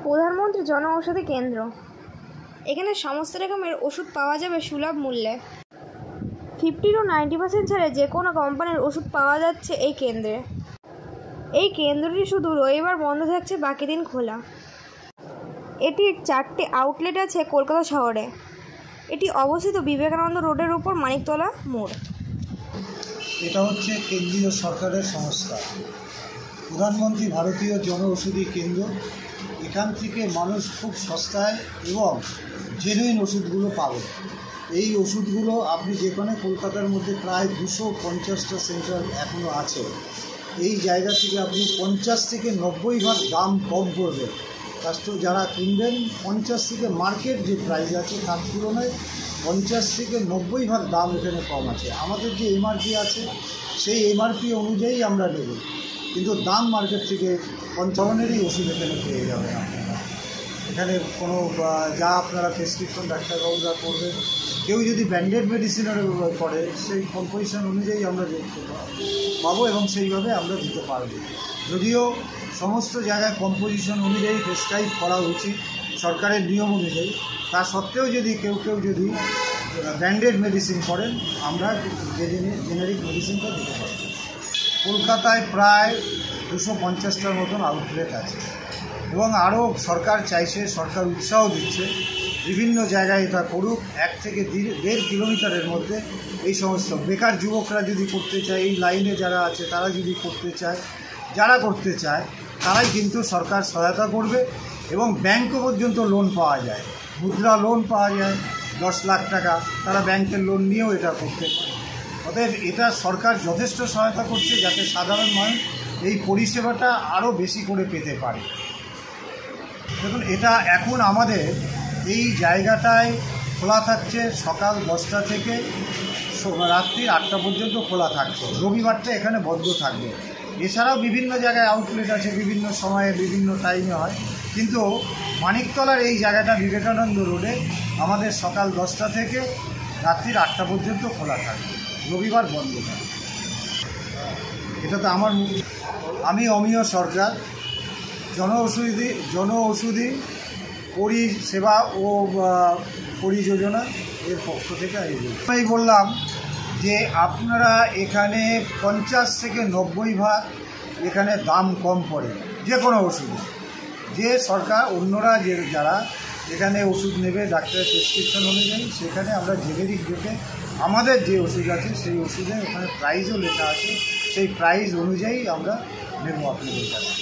প্রধানমন্ত্রী জনঔষধি কেন্দ্র। এখানে সমস্ত রকমের ওষুধ পাওয়া যাবে সুলভ মূল্যে। 50 to 90% ছাড়ে যে কোনো কোম্পানির ওষুধ পাওয়া যাচ্ছে এই কেন্দ্রে। এই কেন্দ্রটি শুধু রবিবার বন্ধ থাকছে, বাকি দিন খোলা। এটির 4টে আউটলেট আছে কলকাতা শহরে। এটি অবস্থিত বিবেকানন্দ রোডের উপর মানিকতলা মোড়। এটা হচ্ছে কেন্দ্রীয় সরকারের সংস্থা, প্রধানমন্ত্রী ভারতীয় জনঔষধি কেন্দ্র। এখান থেকে মানুষ খুব সস্তায় এবং জেনুইন ওষুধগুলো পাবে। এই ওষুধগুলো আপনি যেখানে কলকাতার মধ্যে প্রায় 250টা সেন্টার এখনও আছে, এই জায়গা থেকে আপনি 50 থেকে 90 ভাগ দাম কম করবেন। যারা কিনবেন 50 থেকে মার্কেট যে প্রাইস আছে তার তুলনায় 50 থেকে 90 ভাগ দাম এখানে কম আছে। আমাদের যে এমআরপি আছে সেই এমআরপি অনুযায়ী আমরা নেব, কিন্তু দাম মার্কেট থেকে 55-এরই ওষুধ এখানে পেয়ে যাবেন আপনারা। এখানে কোনো যা আপনারা প্রেসক্রিপশন ডাক্তারবাবুরা করবেন, কেউ যদি ব্র্যান্ডেড মেডিসিনের করে সেই কম্পোজিশন অনুযায়ী আমরা দেখতে পাবো এবং সেইভাবে আমরা দিতে পারবো। যদিও সমস্ত জায়গায় কম্পোজিশন অনুযায়ী প্রেসক্রাইব করা উচিত সরকারের নিয়ম অনুযায়ী, তা সত্ত্বেও যদি কেউ যদি ব্র্যান্ডেড মেডিসিন করেন আমরা জেনারিক মেডিসিনটা দিতে পারব। কলকাতায় প্রায় 250টার মতন আউটলেট আছে এবং আরও সরকার চাইছে, সরকার উৎসাহ দিচ্ছে বিভিন্ন জায়গায় এটা করুক। 1 থেকে 1.5 কিলোমিটারের মধ্যে এই সমস্ত বেকার যুবকরা যদি করতে চায়, এই লাইনে যারা আছে তারা যদি করতে চায়, যারা করতে চায় তারাই কিন্তু সরকার সহায়তা করবে এবং ব্যাংকও পর্যন্ত লোন পাওয়া যায়, মুদ্রা লোন পাওয়া যায় 10 লাখ টাকা, তারা ব্যাংকের লোন নিয়েও এটা করতে পারে। অতএব এটা সরকার যথেষ্ট সহায়তা করছে যাতে সাধারণ মানুষ এই পরিষেবাটা আরও বেশি করে পেতে পারে। দেখুন, এটা এখন আমাদের এই জায়গাটায় খোলা থাকছে সকাল 10টা থেকে রাত্রি 8টা পর্যন্ত খোলা থাকছে। রবিবারটা এখানে বন্ধ থাকবে। এছাড়াও বিভিন্ন জায়গায় আউটলেট আছে, বিভিন্ন সময়ে বিভিন্ন টাইমে হয়, কিন্তু মানিকতলার এই জায়গাটা বিবেকানন্দ রোডে আমাদের সকাল 10টা থেকে রাত্রির 8টা পর্যন্ত খোলা থাকবে, রবিবার বন্ধ থাকবে। এটা তো আমি অমিয় সরকার, জনঔষধি পরিষেবা ও পরিযোজনা এর পক্ষ থেকে আমি বললাম যে আপনারা এখানে 50 থেকে 90 ভাগ এখানে দাম কম পড়ে যে কোনো ওষুধে। যে সরকার অন্যরা যারা এখানে ওষুধ নেবে ডাক্তারের প্রেসক্রিপশন অনুযায়ী, সেখানে আমরা জেনেরিক রেটে আমাদের যে ওষুধ আছে সেই ওষুধে ওখানে প্রাইসও লেখা আছে, সেই প্রাইস অনুযায়ী আমরা নেব আপনাদের কাছে।